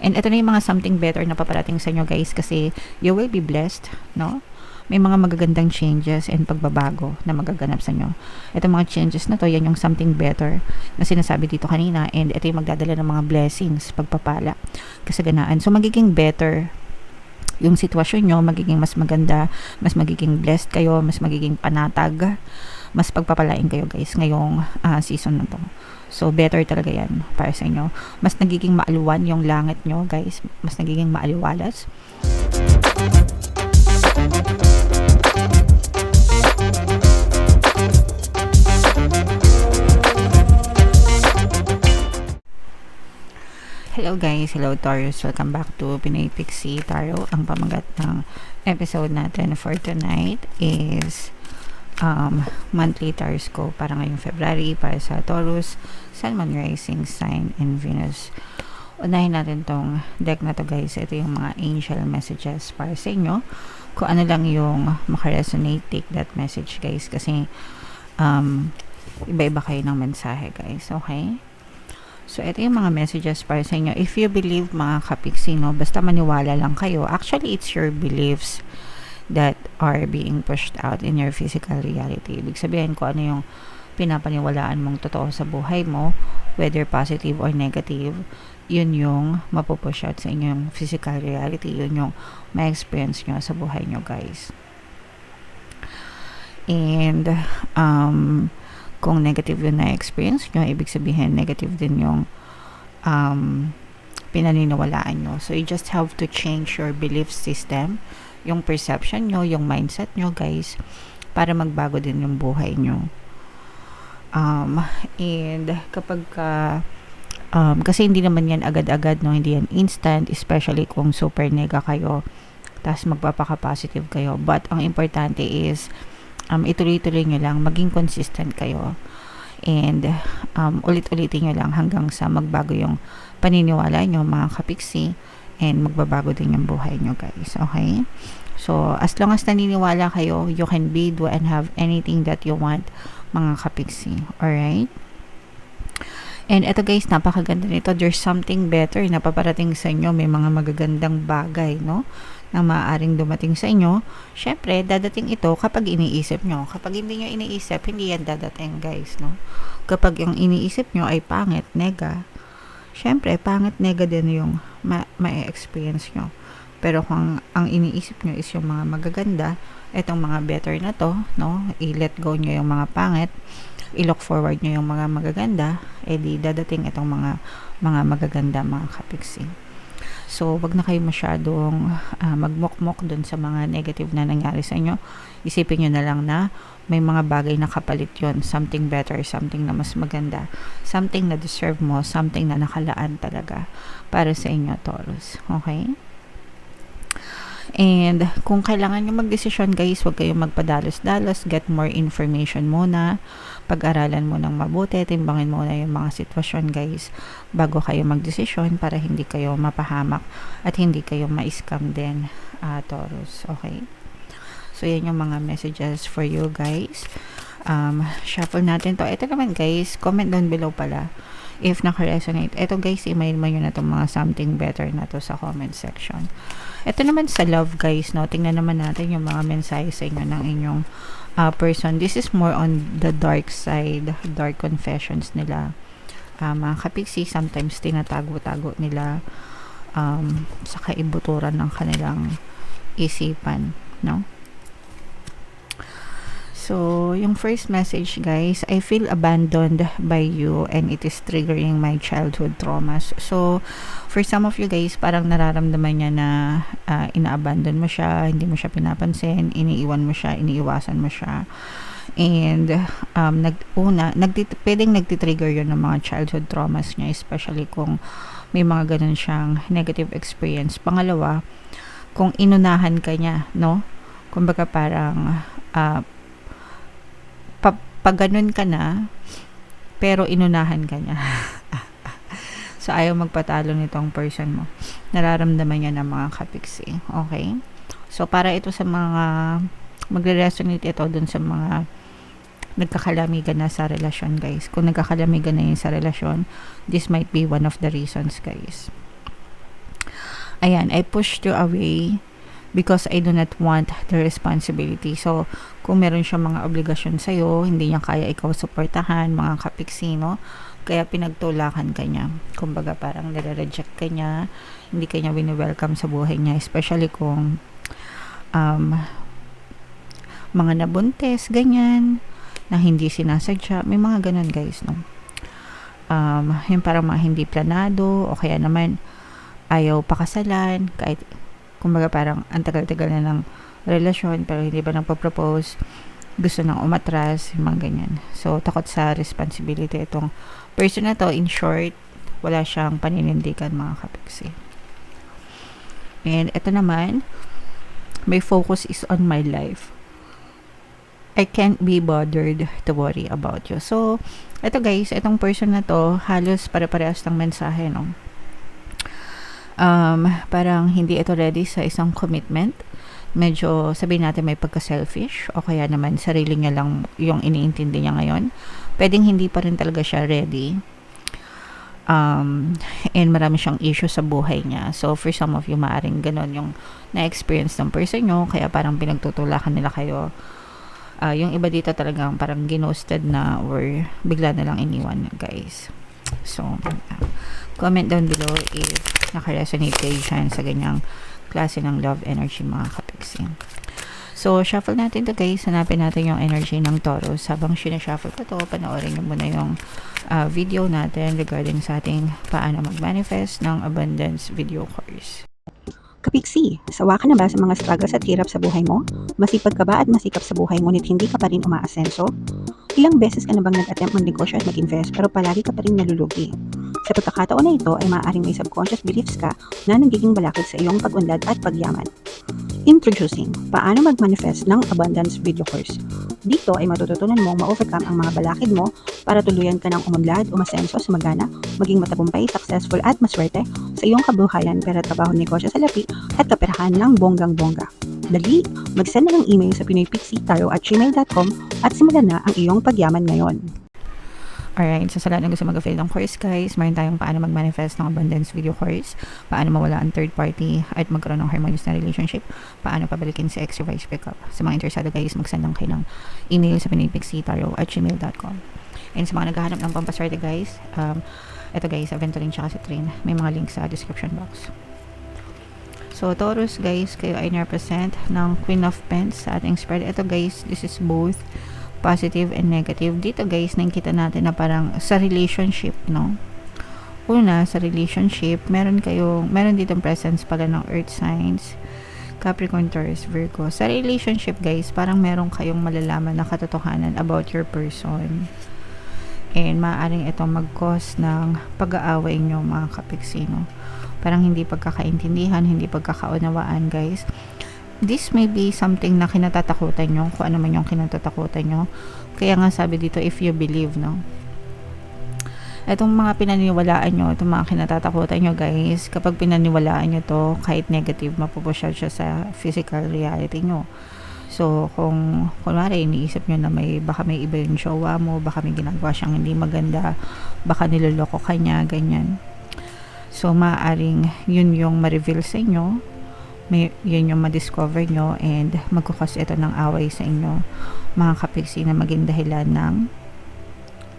And ito na yung mga something better na paparating sa inyo guys, kasi you will be blessed, no? May mga magagandang changes and pagbabago na magaganap sa inyo. Ito mga changes na to, yan yung something better na sinasabi dito kanina, and ito yung magdadala ng mga blessings, pagpapala, kasaganaan. So magiging better yung sitwasyon nyo, magiging mas maganda, mas magiging blessed kayo, mas magiging panatag, mas pagpapalain kayo guys ngayong season na to. So better talaga yan para sa inyo. Mas nagiging maaluwan yung langit nyo guys, mas nagiging maaliwalas. Hello guys, hello Taurus, welcome back to Pinoy Pixie Tarot. Ang pamagat ng episode natin for tonight is monthly horoscope para ngayong February para sa Taurus, Sun, Moon, Rising Sign, and Venus. Unahin natin tong deck na to guys. Ito yung mga angel messages para sa inyo. Kung ano lang yung makaresonate, take that message guys, kasi iba-iba kayo ng mensahe guys, okay? So, ito yung mga messages para sa inyo. If you believe, mga kapiksi, no, basta maniwala lang kayo. Actually, it's your beliefs that are being pushed out in your physical reality. Ibig sabihin ko ano yung pinapaniwalaan mong totoo sa buhay mo, whether positive or negative, yun yung mapupush out sa inyong physical reality. Yun yung ma-experience nyo sa buhay nyo, guys. And, kung negative yung na-experience nyo, ibig sabihin negative din yung pinaniniwalaan nyo. So, you just have to change your belief system, yung perception nyo, yung mindset nyo, guys, para magbago din yung buhay nyo. And kapag kasi hindi naman yan agad-agad, no? Hindi yan instant, especially kung super nega kayo, tapos magpapaka-positive kayo. But, ang importante is, ituloy-tuloy nyo lang, maging consistent kayo, and ulit-ulitin nyo lang hanggang sa magbago yung paniniwala nyo, mga kapiksi, and magbabago din yung buhay nyo guys, okay? So, as long as naniniwala kayo, you can be, do, and have anything that you want, mga kapiksi, alright? And eto guys, napakaganda nito. There's something better na paparating sa inyo. May mga magagandang bagay, no, na maaaring dumating sa inyo. Syempre, dadating ito kapag iniisip nyo. Kapag hindi nyo iniisip, hindi yan dadating guys, no. Kapag yung iniisip nyo ay pangit, nega, syempre, pangit, nega din yung ma-experience nyo. Pero kung ang iniisip nyo is yung mga magaganda, etong mga better na to, no, i-let go nyo yung mga pangit, i-look forward nyo yung mga magaganda, edi dadating itong mga magaganda, mga kapiksi. So, wag na kayo masyadong magmokmok dun sa mga negative na nangyari sa inyo. Isipin nyo na lang na may mga bagay na kapalit yon, something better, something na mas maganda, something na deserve mo, something na nakalaan talaga para sa inyo, Taurus. Okay? And kung kailangan nyo magdesisyon guys, huwag kayong magpadalos-dalos, get more information muna, pag-aralan mo ng mabuti, timbangin muna yung mga sitwasyon guys bago kayo magdesisyon para hindi kayo mapahamak at hindi kayo ma-scam din, Taurus, okay? So yan yung mga messages for you guys. Shuffle natin to. Ito naman guys, comment down below pala if naka-resonate. Ito guys, email mo yun na itong mga something better na to sa comment section. Ito naman sa love guys, no, tingnan naman natin yung mga mensahe sa inyo ng inyong person. This is more on the dark side, dark confessions nila. Mga kapiksi, sometimes tinatago-tago nila sa kaibuturan ng kanilang isipan, no? So, yung first message guys, I feel abandoned by you and it is triggering my childhood traumas. So, for some of you guys, parang nararamdaman niya na ina-abandon mo siya, hindi mo siya pinapansin, iniiwan mo siya, iniiwasan mo siya. And, pwedeng nagtitrigger yun ng mga childhood traumas niya, especially kung may mga ganun siyang negative experience. Pangalawa, kung inunahan ka niya, no? Kumbaga parang, pag ganun ka na, pero inunahan ka niya. So, ayaw magpatalo nitong person mo. Nararamdaman niya ng mga kapiksi. Okay? So, para ito sa mga, magre-resonate ito dun sa mga nagkakalamigan na sa relasyon, guys. Kung nagkakalamigan na yun sa relasyon, this might be one of the reasons, guys. Ayan, I pushed you away because I do not want the responsibility. So, kung meron siya mga obligasyon sa'yo, hindi niya kaya ikaw suportahan, mga kapiksino, kaya pinagtulakan ka niya. Kumbaga, parang nire-reject ka niya, hindi ka niya wini-welcome sa buhay niya, especially kung mga nabuntis, ganyan, na hindi sinasadya. May mga ganun, guys, no? Yung parang mga hindi planado, o kaya naman, ayaw pakasalan, kahit, kumbaga parang, ang tagal-tagal na ng relasyon, pero hindi ba nagpo-propose, gusto nang umatras, yung mga ganyan. So, takot sa responsibility itong person na to. In short, wala siyang paninindigan, mga kapiksi. And ito naman, my focus is on my life. I can't be bothered to worry about you. So, ito guys, itong person na to, halos pare-parehas ng mensahe, no? Parang hindi ito ready sa isang commitment. Medyo, sabihin natin, may pagka-selfish, o kaya naman sarili niya lang yung iniintindi niya ngayon. Pwedeng hindi pa rin talaga siya ready. And marami siyang issue sa buhay niya. So, for some of you, maaring ganon yung na-experience ng person nyo, kaya parang pinagtutulakan nila kayo. Yung iba dito talagang parang ginosted na or bigla na lang iniwan, guys. So, comment down below if naka-resonate kayo dyan sa ganyang klase ng love energy, mga kapiksi. So, shuffle natin to guys. Hanapin natin yung energy ng Taurus. Habang sinashuffle ko to, panoorin nyo muna yung video natin regarding sa ating paano mag-manifest ng abundance video course. Kapiksi, sawa ka na ba sa mga struggles at hirap sa buhay mo? Masipag ka ba at masikap sa buhay ngunit hindi ka pa rin umaasenso? Ilang beses ka na bang nag-attempt mag-negosyo at mag-invest pero palagi ka pa rin nalulugi? Sa pagkakataon na ito ay maaaring may subconscious beliefs ka na nagiging balakid sa iyong pag-unlad at pagyaman. Introducing, paano mag-manifest ng abundance video course. Dito ay matututunan mong ma-overcome ang mga balakid mo para tuluyan ka ng umunlad, umasenso, sumagana, maging matagumpay, successful at maswerte sa iyong kabuhayan, pera, trabaho, negosyo, salapi at kaperahan ng bonggang-bongga. Dali, mag-send na ng email sa pinoypixitaro@gmail.com at simulan na ang iyong pagyaman ngayon. Alright, so sa lahat ng gusto mag-avail ng course guys, mayroon tayong paano mag-manifest ng abundance video course, paano mawala ang third party at magkaroon ng harmonious na relationship, paano pabalikin sa ex reverse pickup. Sa mga interesado guys, mag-send lang kayo ng email sa pinoypixitaro@gmail.com. And sa mga naghahanap ng pampaswerte guys, ito guys, Aventurin tsaka si Trin, may mga links sa description box. So, Taurus guys, kayo ay represent ng Queen of Pentacles sa ating spread. Ito guys, this is both positive and negative. Dito guys, nakikita natin na parang sa relationship, no? Una, sa relationship, meron ditong presence pala ng earth signs, Capricorn, Taurus, Virgo. Sa relationship guys, parang meron kayong malalaman na katotohanan about your person. And maaaring ito mag-cause ng pag-aaway nyo, mga kapiksino. Parang hindi pagkakaintindihan, hindi pagkakaunawaan guys. This may be something na kinatatakutan nyo, kung ano man yung kinatatakutan nyo. Kaya nga sabi dito, if you believe, no? Itong mga pinaniwalaan nyo, itong mga kinatatakutan nyo guys, kapag pinaniwalaan nyo to, kahit negative, mapupusyal siya sa physical reality nyo. So, kung kunwari, iniisip nyo na baka may iba yung jowa mo, baka may ginagawa siyang hindi maganda, baka niloloko ka niya, ganyan. So, maaaring yun yung ma-reveal sa inyo, yun yung ma-discover nyo, and magkukos ito ng away sa inyo, mga kapiksi, na maging dahilan ng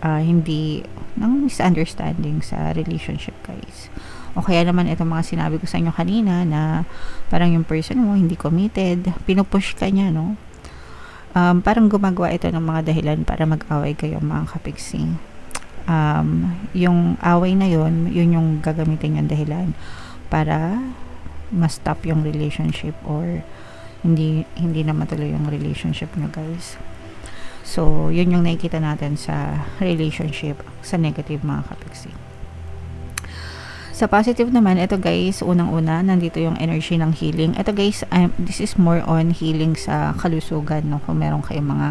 ng misunderstanding sa relationship guys. O kaya naman itong mga sinabi ko sa inyo kanina na parang yung person mo hindi committed, pinupush ka niya, no? Parang gumagawa ito ng mga dahilan para mag-away kayo, mga kapiksi. Yung away na yun yung gagamitin yung dahilan para ma-stop yung relationship or hindi na matuloy yung relationship nyo guys. So, yun yung nakikita natin sa relationship, sa negative, mga kapiksi. Sa positive naman, ito guys, unang-una, nandito yung energy ng healing. Ito guys, this is more on healing sa kalusugan, no? Kung meron kayong mga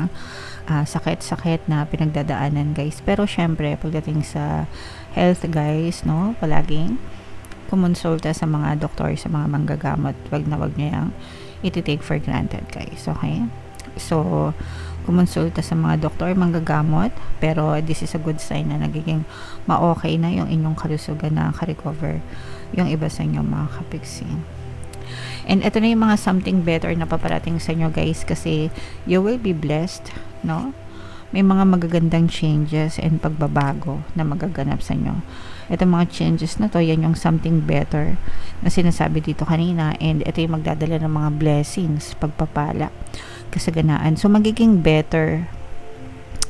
sakit-sakit na pinagdadaanan guys. Pero syempre, pagdating sa health guys, no? Palaging kumonsulta sa mga doktor, sa mga manggagamot. Wag na wag niyo yung iti-take for granted guys, okay? So, kumonsulta sa mga doktor, manggagamot, pero this is a good sign na nagiging ma-okay na yung inyong kalusugan na ka-recover yung iba sa inyo mga kapiksi. And ito na yung mga something better na paparating sa inyo guys, kasi you will be blessed, no? May mga magagandang changes and pagbabago na magaganap sa inyo. Ito mga changes na to, yan yung something better na sinasabi dito kanina, and ito yung magdadala ng mga blessings, pagpapala, kasaganaan. So magiging better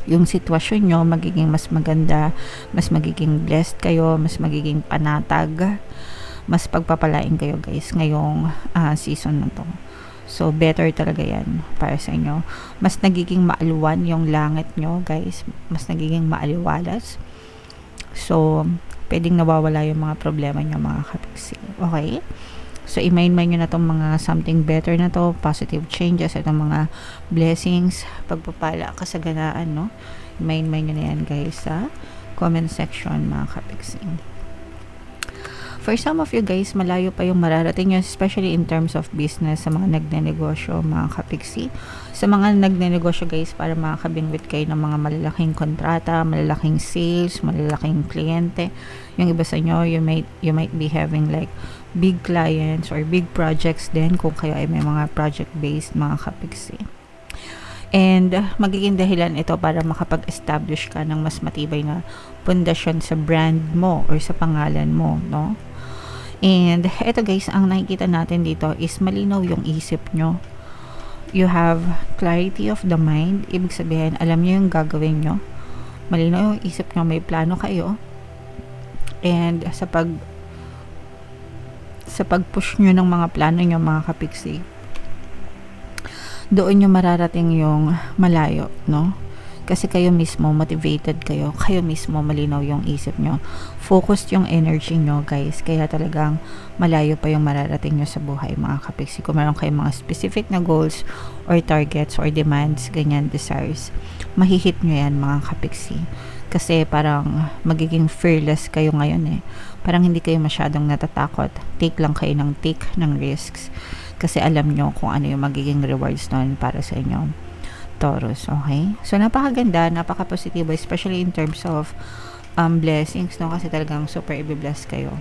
yung sitwasyon nyo, magiging mas maganda, mas magiging blessed kayo, mas magiging panatag, mas pagpapalain kayo guys ngayong season na to. So better talaga yan para sa inyo. Mas nagiging maalwan yung langit nyo guys, mas nagiging maaliwalas. So pwedeng nawawala yung mga problema nyo mga kapiksi. Okay? So i-mind nyo na tong mga something better na to, positive changes, itong mga blessings, pagpapala, kasaganaan, no? I-mind nyo na yan guys sa comment section mga kapiksi. For some of you guys, malayo pa yung mararating nyo, especially in terms of business, sa mga nagnenegosyo, mga kapiksi. Sa mga nagnenegosyo guys, para makakabingwit kayo ng mga malalaking kontrata, malalaking sales, malalaking kliyente. Yung iba sa inyo, you might be having like big clients or big projects din kung kayo ay may mga project-based mga kapiksi. And magiging dahilan ito para makapag-establish ka ng mas matibay na pundasyon sa brand mo or sa pangalan mo, no? And eto guys, ang nakikita natin dito is malinaw yung isip nyo. You have clarity of the mind. Ibig sabihin, alam nyo yung gagawin nyo. Malinaw yung isip nyo, may plano kayo. And sa pag-push nyo ng mga plano nyo mga kapiksi, doon nyo mararating yung malayo, no? Kasi kayo mismo, motivated kayo mismo, malinaw yung isip nyo, focused yung energy nyo guys, kaya talagang malayo pa yung mararating nyo sa buhay mga kapiksi. Kung meron kayong mga specific na goals or targets or demands, ganyan, desires, mahihit nyo yan mga kapiksi. Kasi parang magiging fearless kayo ngayon eh. Parang hindi kayo masyadong natatakot. Take lang kayo ng risks. Kasi alam nyo kung ano yung magiging rewards nun para sa inyo, Taurus, okay? So, napakaganda, napaka-positibo, especially in terms of blessings, no? Kasi talagang super i-bless kayo,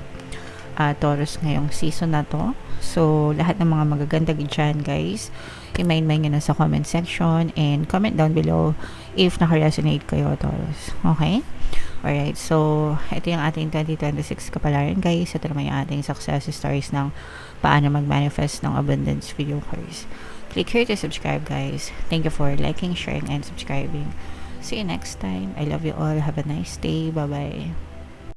Taurus, ngayong season na to. So, lahat ng mga magaganda dyan, guys, i-mind nyo na sa comment section and comment down below if naka-resonate kayo, Taurus. Okay? Alright, so, ito yung ating 2026 kapalaran, guys. Ito naman yung ating success stories ng paano mag-manifest ng abundance video course. Click here to subscribe guys. Thank you for liking, sharing, and subscribing. See you next time. I love you all. Have a nice day. Bye-bye.